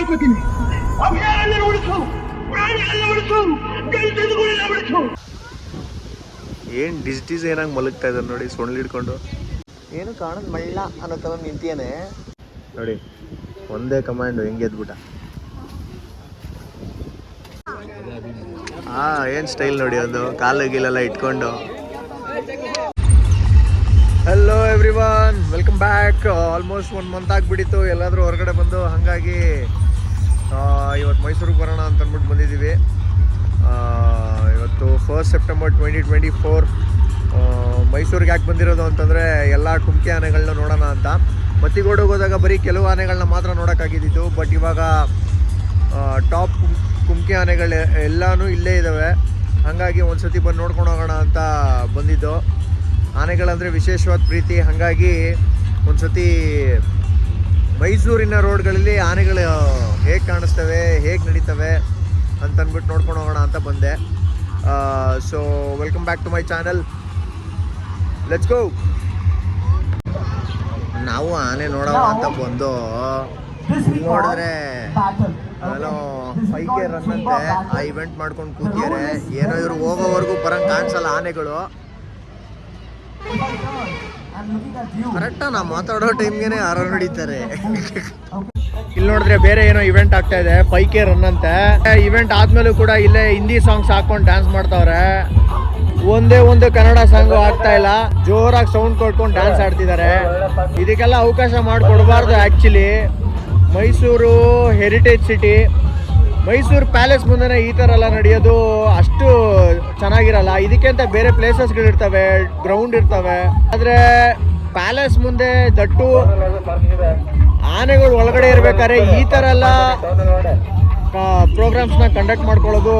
ಕೇಳ್ಕೊತೀನಿ, ಅಭಯಾರಣ್ಯ ಉಳಿಸು, ಪ್ರಾಣಿ ಎಲ್ಲ ಉಳಿಸು, ಜಂತುಗಳನ್ನ ಉಳಿಸು. ಏನು ಡಿಸ್ ಏನಾಗಿ ಮಲಗ್ತಾ ಇದ್ದಾರೆ ನೋಡಿ, ಸೊಳ್ಳೆ ಹಿಡ್ಕೊಂಡು. ಏನು ಕಾಣದ್ ಮಳ್ಳ ಅನ್ನೋ ಥರ ನಿಂತಿಯಾನೆ ನೋಡಿ. ಒಂದೇ ಕಮಾಂಡು ಹೆಂಗೆ ಎದ್ಬಿಟ್ಟ. ಏನು ಸ್ಟೈಲ್ ನೋಡಿ, ಒಂದು ಕಾಲು ಗೀಲೆಲ್ಲ ಇಟ್ಕೊಂಡು. Hello everyone, welcome back. Almost 1 month ಆಗಿಬಿಟ್ಟಿತ್ತು ಎಲ್ಲಾದರೂ ಹೊರಗಡೆ ಬಂದು. ಹಾಗಾಗಿ ಇವತ್ತು ಮೈಸೂರಿಗೆ ಬರೋಣ ಅಂತ ಅಂದ್ಬಿಟ್ಟು ಬಂದಿದ್ದೀವಿ. ಇವತ್ತು 1 ಸೆಪ್ಟೆಂಬರ್ 2024. ಮೈಸೂರಿಗೆ ಯಾಕೆ ಬಂದಿರೋದು ಅಂತಂದರೆ ಎಲ್ಲ ಕುಮ್ಕಿ ಆನೆಗಳನ್ನ ನೋಡೋಣ ಅಂತ. ಮತ್ತಿಗೋಡಿಗೆ ಹೋದಾಗ ಬರೀ ಕೆಲವು ಆನೆಗಳನ್ನ ಮಾತ್ರ ನೋಡೋಕ್ಕಾಗಿದ್ದು, ಬಟ್ ಇವಾಗ ಟಾಪ್ ಕುಮ್ಕಿ ಆನೆಗಳು ಎಲ್ಲನೂ ಇಲ್ಲೇ ಇದ್ದಾವೆ. ಹಾಗಾಗಿ ಒಂದು ಸತಿ ಬಂದು ನೋಡ್ಕೊಂಡು ಹೋಗೋಣ ಅಂತ ಬಂದಿದ್ದು. ಆನೆಗಳಂದರೆ ವಿಶೇಷವಾದ ಪ್ರೀತಿ. ಹಾಗಾಗಿ ಒಂದು ಸತಿ ಮೈಸೂರಿನ ರೋಡ್ಗಳಲ್ಲಿ ಆನೆಗಳು ಹೇಗೆ ಕಾಣಿಸ್ತವೆ, ಹೇಗೆ ನಡೀತವೆ ಅಂತಂದ್ಬಿಟ್ಟು ನೋಡ್ಕೊಂಡು ಹೋಗೋಣ ಅಂತ ಬಂದೆ. So welcome back to my channel, let's go. ನಾವು ಆನೆ ನೋಡೋಣ ಅಂತ ಬಂದು ನೋಡಿದ್ರೆ ಏನೋ 5K ರನ್ ಅಂತೆ ಆ ಇವೆಂಟ್ ಮಾಡ್ಕೊಂಡು ಕೂತಿದ್ದಾರೆ. ಏನೋ ಇವರು ಹೋಗೋವರೆಗೂ ಬರಂಗೆ ಕಾಣಿಸಲ್ಲ ಆನೆಗಳು. ಕರೆಕ್ಟಾ ನಾವು ಮಾತಾಡೋ ಟೈಮ್ಗೆ ಯಾರು ನಡೀತಾರೆ. ಇಲ್ಲಿ ನೋಡಿದ್ರೆ ಬೇರೆ ಏನೋ ಇವೆಂಟ್ ಆಗ್ತಾ ಇದೆ, 5K ರನ್ ಅಂತೆ. ಇವೆಂಟ್ ಆದ್ಮೇಲೂ ಕೂಡ ಇಲ್ಲೇ ಹಿಂದಿ ಸಾಂಗ್ಸ್ ಹಾಕೊಂಡು ಡ್ಯಾನ್ಸ್ ಮಾಡ್ತಾವ್ರೆ. ಒಂದೇ ಒಂದು ಕನ್ನಡ ಸಾಂಗು ಆಗ್ತಾ ಇಲ್ಲ, ಜೋರಾಗಿ ಸೌಂಡ್ ಕೊಟ್ಕೊಂಡು ಡ್ಯಾನ್ಸ್ ಆಡ್ತಿದ್ದಾರೆ. ಇದಕ್ಕೆಲ್ಲ ಅವಕಾಶ ಮಾಡಿಕೊಡ್ಬಾರ್ದು actually. Mysuru heritage city, Mysuru palace ಮುಂದೆ ಈ ಥರ ಎಲ್ಲ ನಡೆಯೋದು ಅಷ್ಟು ಚೆನ್ನಾಗಿರಲ್ಲ. ಇದಕ್ಕಿಂತ ಬೇರೆ ಪ್ಲೇಸಸ್ಗಳಿರ್ತವೆ, ಗ್ರೌಂಡ್ ಇರ್ತವೆ. ಆದರೆ ಪ್ಯಾಲೇಸ್ ಮುಂದೆ ದಟ್ಟು ಆನೆಗಳು ಒಳಗಡೆ ಇರ್ಬೇಕಾದ್ರೆ ಈ ಥರ ಎಲ್ಲ ಪ್ರೋಗ್ರಾಮ್ಸ್ನ ಕಂಡಕ್ಟ್ ಮಾಡ್ಕೊಳ್ಳೋದು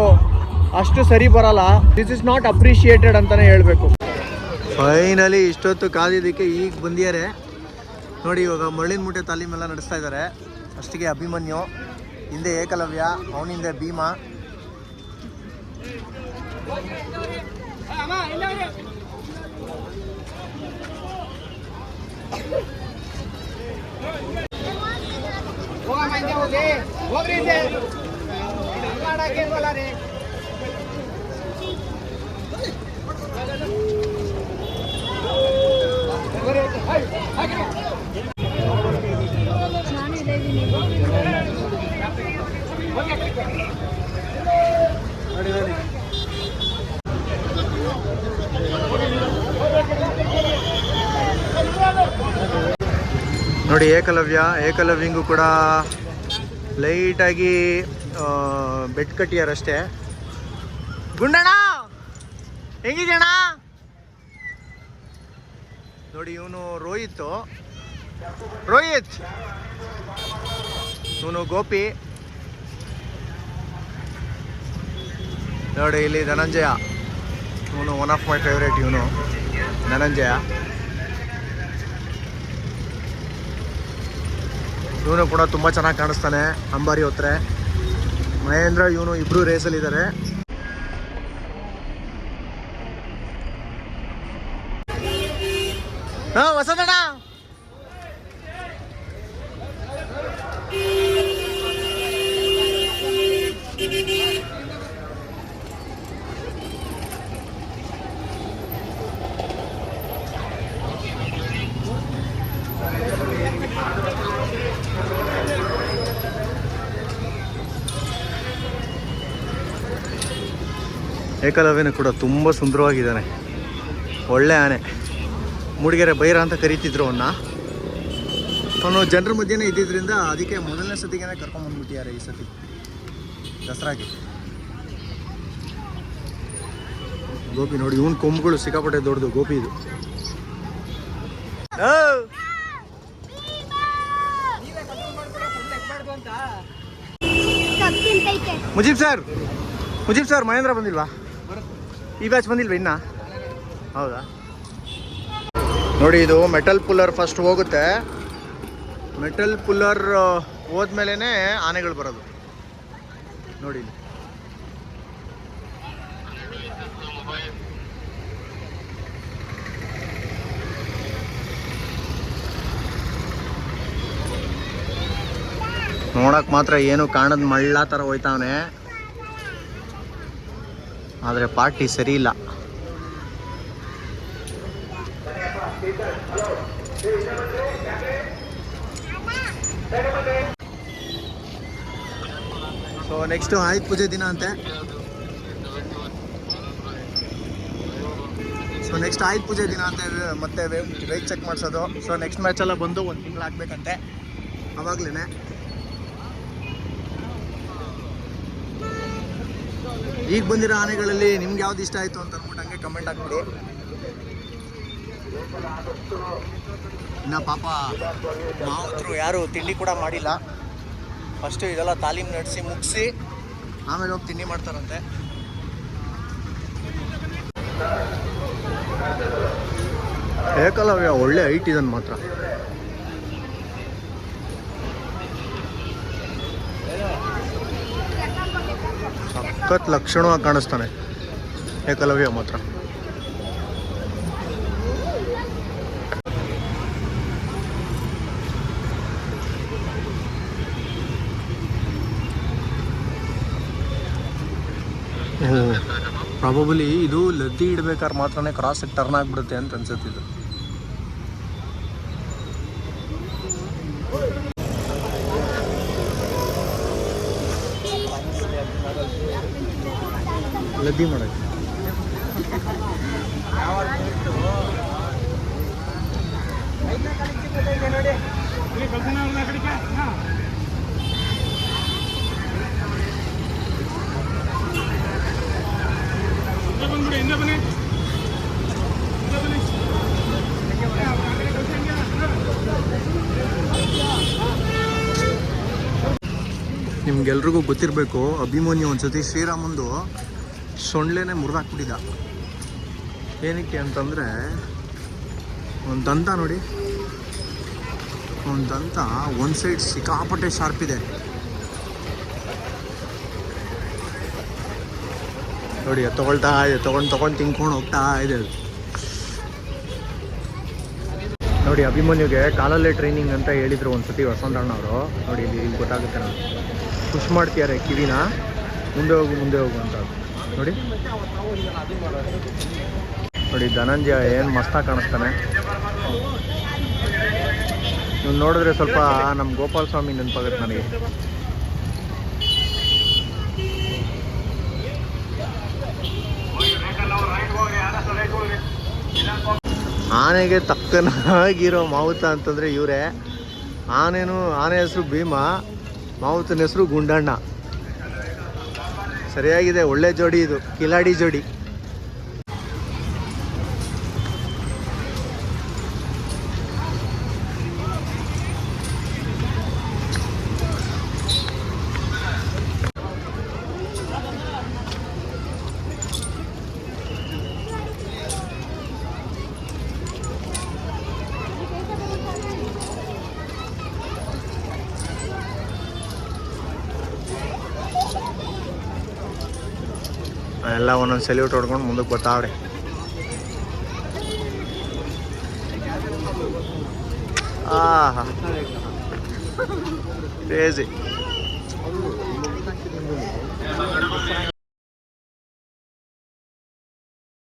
ಅಷ್ಟು ಸರಿ ಬರಲ್ಲ. ದಿಸ್ ಇಸ್ ನಾಟ್ ಅಪ್ರಿಷಿಯೇಟೆಡ್ ಅಂತಲೇ ಹೇಳಬೇಕು. ಫೈನಲಿ ಇಷ್ಟೊತ್ತು ಕಾದಿದ್ದಕ್ಕೆ ಈಗ ಬಂದಿದ್ದಾರೆ ನೋಡಿ. ಇವಾಗ ಮರಳಿನ ಮೂಟೆ ತಾಲೀಮೆಲ್ಲ ನಡೆಸ್ತಾ ಇದ್ದಾರೆ. ಅಷ್ಟಿಗೆ ಅಭಿಮನ್ಯು, ಹಿಂದೆ ಏಕಲವ್ಯ, ಅವನಿಂದೆ ಭೀಮಾ. ನೋಡಿ ಏಕಲವ್ಯಂಗೂ ಕೂಡ ಲೈಟಾಗಿ ಬೆಡ್ ಕಟ್ಟಿಯಾರಷ್ಟೇ. ಗುಂಡಣ್ಣ ಹೆಂಗಿದೆಯಣ್ಣ ನೋಡಿ. ಇವನು ರೋಹಿತ್, ಇವನು ಗೋಪಿ ನೋಡಿ. ಇಲ್ಲಿ ಧನಂಜಯ, ಇವನು ಒನ್ ಆಫ್ ಮೈ ಫೇವ್ರೇಟ್. ಇವನು ಧನಂಜಯ, ಇವನು ಕೂಡ ತುಂಬ ಚೆನ್ನಾಗಿ ಕಾಣಿಸ್ತಾನೆ. ಅಂಬಾರಿ ಹೊತ್ರೆ ಮಹೇಂದ್ರ, ಇವನು ಇಬ್ಬರು ರೇಸಲ್ಲಿದ್ದಾರೆ. ವಸಂತಣ್ಣ ಏಕಲವ್ಯನೂ ಕೂಡ ತುಂಬ ಸುಂದರವಾಗಿದ್ದಾನೆ, ಒಳ್ಳೆ ಆನೆ. ಮೂಡಿಗೆರೆ ಬೈರ ಅಂತ ಕರೀತಿದ್ರು ಅವನ್ನ. ಅವನು ಜನರ ಮಧ್ಯೆನೇ ಇದ್ದಿದ್ದರಿಂದ ಅದಕ್ಕೆ ಮೊದಲನೇ ಸತಿಗೆ ಕರ್ಕೊಂಡ್ಬಂದ್ಬಿಟ್ಟಿದ್ದಾರೆ ಈ ಸತಿ ದಸರಾಗೆ. ಗೋಪಿ ನೋಡಿ, ಇವನ್ ಕೊಂಬುಗಳು ಸಿಕ್ಕಾಪಟ್ಟೆ ದೊಡ್ಡದು ಗೋಪಿ ಇದು. ಮುಜೀಬ್ ಸರ್ ಮಹೇಂದ್ರ ಬಂದಿಲ್ವಾ? ಈ ಬ್ಯಾಚ್ ಬಂದಿಲ್ವ ಇನ್ನ? ಹೌದಾ? ನೋಡಿ, ಇದು ಮೆಟಲ್ ಪುಲ್ಲರ್ ಫಸ್ಟ್ ಹೋಗುತ್ತೆ. ಮೆಟಲ್ ಪುಲ್ಲರ್ ಹೋದ್ಮೇಲೆ ಆನೆಗಳು ಬರೋದು ನೋಡಿ. ನೋಡಕ್ ಮಾತ್ರ ಏನು ಕಾಣದ್ ಮಳ್ಳ ಥರ ಹೋಯ್ತಾವನೆ, ಆದರೆ ಪಾರ್ಟಿ ಸರಿ ಇಲ್ಲ. ಸೊ ನೆಕ್ಸ್ಟು ಆಯುಧ ಪೂಜೆ ದಿನ ಅಂತೆ. ಸೊ ನೆಕ್ಸ್ಟ್ ಆಯುಧ ಪೂಜೆ ದಿನ ಅಂತ ಮತ್ತೆ ವೆಯ್ಟ್ ಚೆಕ್ ಮಾಡಿಸೋದು. ಸೊ ನೆಕ್ಸ್ಟ್ ಮ್ಯಾಚೆಲ್ಲ ಬಂದು 1 ತಿಂಗಳು ಆಗಬೇಕಂತೆ. ಅವಾಗ್ಲೇ ಈಗ ಬಂದಿರೋ ಆನೆಗಳಲ್ಲಿ ನಿಮ್ಗೆ ಯಾವ್ದು ಇಷ್ಟ ಆಯಿತು ಅಂತ ಅಂದ್ಬಿಟ್ಟು ಹಂಗೆ ಕಮೆಂಟ್ ಹಾಕ್ಬಿಡಿ. ಇನ್ನು ಪಾಪ ಮಾವುತರು ಯಾರು ತಿಂಡಿ ಕೂಡ ಮಾಡಿಲ್ಲ. ಫಸ್ಟು ಇದೆಲ್ಲ ತಾಲೀಮ್ ನಡೆಸಿ ಮುಗಿಸಿ ಆಮೇಲೆ ಹೋಗಿ ತಿಂಡಿ ಮಾಡ್ತಾರಂತೆ. ಏಕಲವ್ಯ ಒಳ್ಳೆ ಹೈಟ್ ಇದನ್ನು ಮಾತ್ರ. ಸಖತ್ ಲಕ್ಷಣವಾಗಿ ಕಾಣಿಸ್ತಾನೆ ಏಕಲವ್ಯ ಮಾತ್ರ. ಪ್ರಾಬಬಲಿ ಇದು ಲದ್ದಿ ಇಡ್ಬೇಕಾದ್ರೆ ಮಾತ್ರನೇ ಕ್ರಾಸ್ ಟರ್ನ್ ಆಗಿಬಿಡುತ್ತೆ ಅಂತ ಅನ್ಸುತ್ತಿದ್ದು. ಲದ್ದಿ ಮಾಡಕ್ಕೆ ನಿಮ್ಗೆಲ್ರಿಗೂ ಗೊತ್ತಿರಬೇಕು, ಅಭಿಮನ್ಯು ಒಂದ್ಸತಿ ಶ್ರೀರಾಮಂದು ಸೊಂಡ್ಲೇನೆ ಮುರಿದಾಕ್ಬಿಟ್ಟಿದ್ದ. ಏನಕ್ಕೆ ಅಂತಂದರೆ ಒಂದು ದಂತ ನೋಡಿ, ಒಂದು ದಂತ ಒಂದು ಸೈಡ್ ಸಿಕ್ಕಾಪಟ್ಟೆ ಶಾರ್ಪ್ ಇದೆ ನೋಡಿ. ತೊಗೊಳ್ತಾ ಇದೆ, ತೊಗೊಂಡು ತಿನ್ಕೊಂಡು ಹೋಗ್ತಾ ಇದೆ ಅದು ನೋಡಿ. ಅಭಿಮನ್ಯುಗೆ ಕಾಲಲ್ಲೇ ಟ್ರೈನಿಂಗ್ ಅಂತ ಹೇಳಿದರು ಒಂದ್ಸತಿ ವಸಂತಣ್ಣ ಅವರು. ನೋಡಿ ಇಲ್ಲಿ ಗೊತ್ತಾಗುತ್ತೆ, ನಾನು ಪುಷ್ ಮಾಡ್ತಿದ್ದಾರೆ ಕಿವಿನ, ಮುಂದೆ ಹೋಗು ಅಂತ ನೋಡಿ. ನೋಡಿ ಧನಂಜಯ ಏನು ಮಸ್ತಾಗಿ ಕಾಣಿಸ್ತಾನೆ. ನೀವು ನೋಡಿದ್ರೆ ಸ್ವಲ್ಪ ನಮ್ಮ ಗೋಪಾಲ ಸ್ವಾಮಿ ನೆನಪಾಗುತ್ತೆ ನನಗೆ. ಆನೆಗೆ ತಕ್ಕನಾಗಿರೋ ಮಾವುತ ಅಂತಂದರೆ ಇವರೇ. ಆನೆ ಹೆಸರು ಭೀಮ, ಮಾವುತನ ಹೆಸರು ಗುಂಡಣ್ಣ. ಸರಿಯಾಗಿದೆ, ಒಳ್ಳೆ ಜೋಡಿ ಇದು, ಕಿಲಾಡಿ ಜೋಡಿ. ಎಲ್ಲ ಒಂದೊಂದು ಸೆಲ್ಯೂಟ್ ಹೊಡ್ಕೊಂಡು ಮುಂದಕ್ಕೆ ಬರ್ತಾವ್ರೆ. ಕ್ರೇಜಿ.